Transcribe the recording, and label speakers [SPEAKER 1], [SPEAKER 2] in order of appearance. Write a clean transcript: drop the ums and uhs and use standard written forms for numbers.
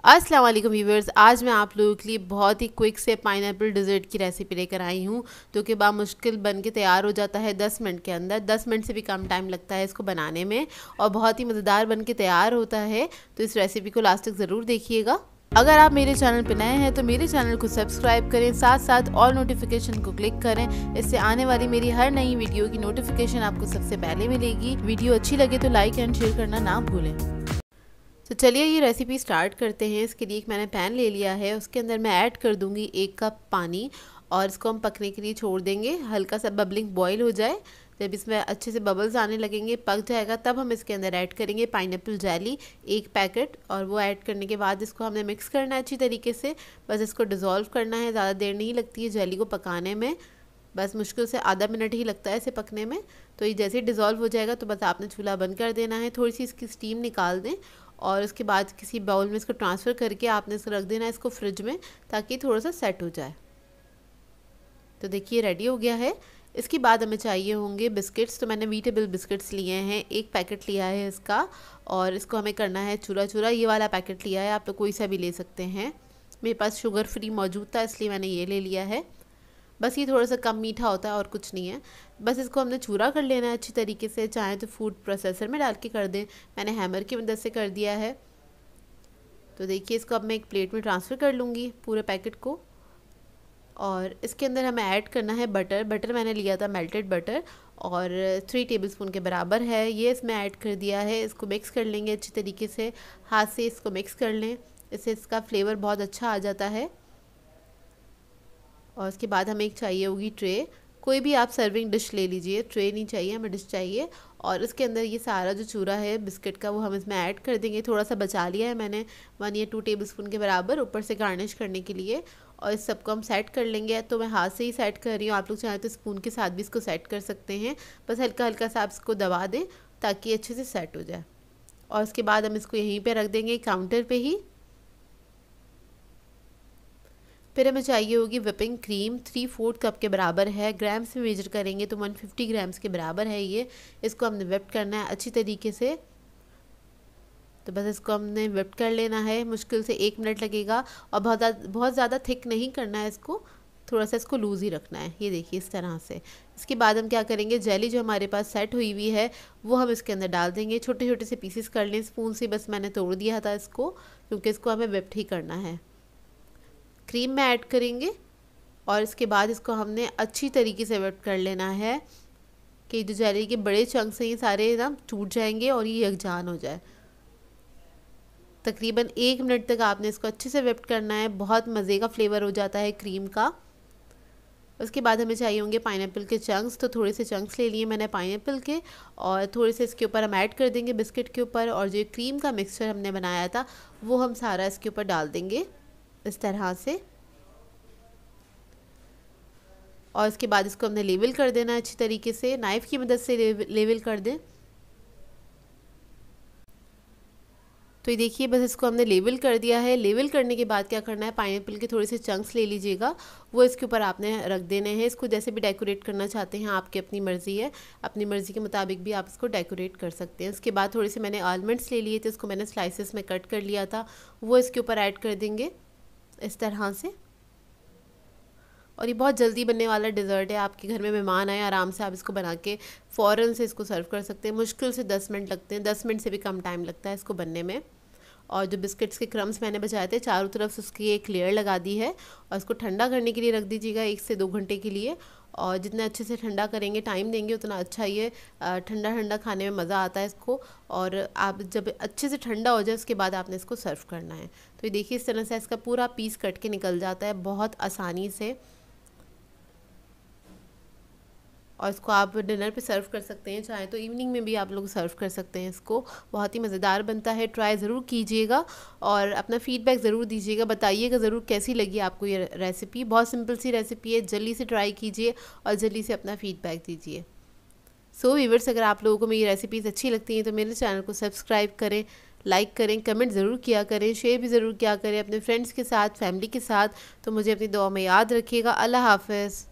[SPEAKER 1] अस्सलाम वालेकुम व्यूवर्स, आज मैं आप लोगों के लिए बहुत ही क्विक से पाइनएप्पल डिज़र्ट की रेसिपी लेकर आई हूँ जो कि बामुश्किल बन के तैयार हो जाता है 10 मिनट के अंदर। 10 मिनट से भी कम टाइम लगता है इसको बनाने में और बहुत ही मज़ेदार बन के तैयार होता है। तो इस रेसिपी को लास्ट तक ज़रूर देखिएगा। अगर आप मेरे चैनल पर नए हैं तो मेरे चैनल को सब्सक्राइब करें, साथ साथ ऑल नोटिफिकेशन को क्लिक करें। इससे आने वाली मेरी हर नई वीडियो की नोटिफिकेशन आपको सबसे पहले मिलेगी। वीडियो अच्छी लगे तो लाइक एंड शेयर करना ना भूलें। तो चलिए ये रेसिपी स्टार्ट करते हैं। इसके लिए एक मैंने पैन ले लिया है, उसके अंदर मैं ऐड कर दूंगी 1 कप पानी और इसको हम पकने के लिए छोड़ देंगे। हल्का सा बबलिंग बॉईल हो जाए, जब इसमें अच्छे से बबल्स आने लगेंगे, पक जाएगा, तब हम इसके अंदर ऐड करेंगे पाइनएप्पल जेली 1 पैकेट। और वो ऐड करने के बाद इसको हमने मिक्स करना है अच्छी तरीके से। बस इसको डिज़ोल्व करना है, ज़्यादा देर नहीं लगती है जेली को पकाने में, बस मुश्किल से आधा मिनट ही लगता है इसे पकने में। तो ये जैसे ही डिज़ोल्व हो जाएगा तो बस आपने चूल्हा बंद कर देना है। थोड़ी सी इसकी स्टीम निकाल दें और उसके बाद किसी बाउल में इसको ट्रांसफ़र करके आपने इसको रख देना है इसको फ्रिज में, ताकि थोड़ा सा सेट हो जाए। तो देखिए रेडी हो गया है। इसके बाद हमें चाहिए होंगे बिस्किट्स। तो मैंने वीटेबल बिस्किट्स लिए हैं, 1 पैकेट लिया है इसका और इसको हमें करना है चूरा चूरा। ये वाला पैकेट लिया है, आप तो कोई सा भी ले सकते हैं। मेरे पास शुगर फ्री मौजूद था इसलिए मैंने ये ले लिया है। बस ये थोड़ा सा कम मीठा होता है और कुछ नहीं है। बस इसको हमने चूरा कर लेना है अच्छी तरीके से, चाहे तो फूड प्रोसेसर में डाल के कर दें, मैंने हैमर की मदद से कर दिया है। तो देखिए इसको अब मैं एक प्लेट में ट्रांसफ़र कर लूँगी पूरे पैकेट को। और इसके अंदर हमें ऐड करना है बटर। बटर मैंने लिया था मेल्टेड बटर और 3 टेबलस्पून के बराबर है, ये इसमें ऐड कर दिया है। इसको मिक्स कर लेंगे अच्छी तरीके से, हाथ से इसको मिक्स कर लें, इससे इसका फ्लेवर बहुत अच्छा आ जाता है। और उसके बाद हमें एक चाहिए होगी ट्रे। कोई भी आप सर्विंग डिश ले लीजिए, ट्रे नहीं चाहिए, हमें डिश चाहिए। और इसके अंदर ये सारा जो चूरा है बिस्किट का वो हम इसमें ऐड कर देंगे। थोड़ा सा बचा लिया है मैंने 1 या 2 टेबलस्पून के बराबर ऊपर से गार्निश करने के लिए। और इस सबको हम सेट कर लेंगे। तो मैं हाथ से ही सेट कर रही हूँ, आप लोग चाहें तो स्पून के साथ भी इसको सेट कर सकते हैं। बस हल्का हल्का सा आप इसको दबा दें ताकि अच्छे से सेट हो जाए। और उसके बाद हम इसको यहीं पर रख देंगे काउंटर पर ही। फिर हमें चाहिए होगी विपिंग क्रीम, 3/4 कप के बराबर है। ग्राम्स में मेजर करेंगे तो 150 ग्राम्स के बराबर है ये। इसको हमने विप करना है अच्छी तरीके से। तो बस इसको हमने विप कर लेना है, मुश्किल से 1 मिनट लगेगा। और बहुत ज़्यादा थिक नहीं करना है इसको, थोड़ा सा इसको लूज़ ही रखना है। ये देखिए इस तरह से। इसके बाद हम क्या करेंगे, जेली जो हमारे पास सेट हुई हुई है वो हम इसके अंदर डाल देंगे। छोटे छोटे से पीसेस कर लें स्पून से, बस मैंने तोड़ दिया था इसको क्योंकि इसको हमें विप्ड ही करना है। क्रीम में ऐड करेंगे और इसके बाद इसको हमने अच्छी तरीके से वेट कर लेना है कि जो जेली के बड़े चंक्स हैं ये सारे एकदम टूट जाएंगे और ये यकजान हो जाए। तकरीबन 1 मिनट तक आपने इसको अच्छे से वेट करना है, बहुत मज़े का फ्लेवर हो जाता है क्रीम का। उसके बाद हमें चाहिए होंगे पाइनएप्पल के चंक्स। तो थोड़े से चंक्स ले लिए मैंने पाइनएप्पल के और थोड़े से इसके ऊपर हम ऐड कर देंगे बिस्किट के ऊपर। और जो क्रीम का मिक्सचर हमने बनाया था वो हम सारा इसके ऊपर डाल देंगे इस तरह से। और इसके बाद इसको हमने लेवल कर देना है अच्छी तरीके से, नाइफ़ की मदद से लेवल कर दें। तो ये देखिए बस इसको हमने लेवल कर दिया है। लेवल करने के बाद क्या करना है, पाइनएप्पल के थोड़े से चंक्स ले लीजिएगा, वो इसके ऊपर आपने रख देने हैं। इसको जैसे भी डेकोरेट करना चाहते हैं आपकी अपनी मर्ज़ी है, अपनी मर्ज़ी के मुताबिक भी आप इसको डेकोरेट कर सकते हैं। उसके बाद थोड़े से मैंने आलमंड्स ले लिए थे, उसको मैंने स्लाइसेस में कट कर लिया था, वो इसके ऊपर ऐड कर देंगे इस तरह से। और ये बहुत जल्दी बनने वाला डिज़र्ट है, आपके घर में मेहमान आए आराम से आप इसको बना के फ़ौरन से इसको सर्व कर सकते हैं। मुश्किल से 10 मिनट लगते हैं, 10 मिनट से भी कम टाइम लगता है इसको बनने में। और जो बिस्किट्स के क्रम्स मैंने बचाए थे चारों तरफ से उसकी एक लेयर लगा दी है और इसको ठंडा करने के लिए रख दीजिएगा 1 से 2 घंटे के लिए। और जितना अच्छे से ठंडा करेंगे, टाइम देंगे, उतना अच्छा ये ठंडा ठंडा खाने में मज़ा आता है इसको। और आप जब अच्छे से ठंडा हो जाए उसके बाद आपने इसको सर्व करना है। तो ये देखिए इस तरह से इसका पूरा पीस कट के निकल जाता है बहुत आसानी से। और इसको आप डिनर पे सर्व कर सकते हैं, चाहे तो इवनिंग में भी आप लोग सर्व कर सकते हैं इसको। बहुत ही मज़ेदार बनता है, ट्राई ज़रूर कीजिएगा और अपना फ़ीडबैक ज़रूर दीजिएगा, बताइएगा ज़रूर कैसी लगी आपको ये रेसिपी। बहुत सिंपल सी रेसिपी है, जल्दी से ट्राई कीजिए और जल्दी से अपना फ़ीडबैक दीजिए। सो व्यूअर्स, अगर आप लोगों को मेरी रेसिपीज़ अच्छी लगती हैं तो मेरे चैनल को सब्सक्राइब करें, लाइक करें, कमेंट ज़रूर किया करें, शेयर भी ज़रूर किया करें अपने फ्रेंड्स के साथ, फैमिली के साथ। तो मुझे अपनी दुआ में याद रखिएगा। अल्लाह हाफ़िज़।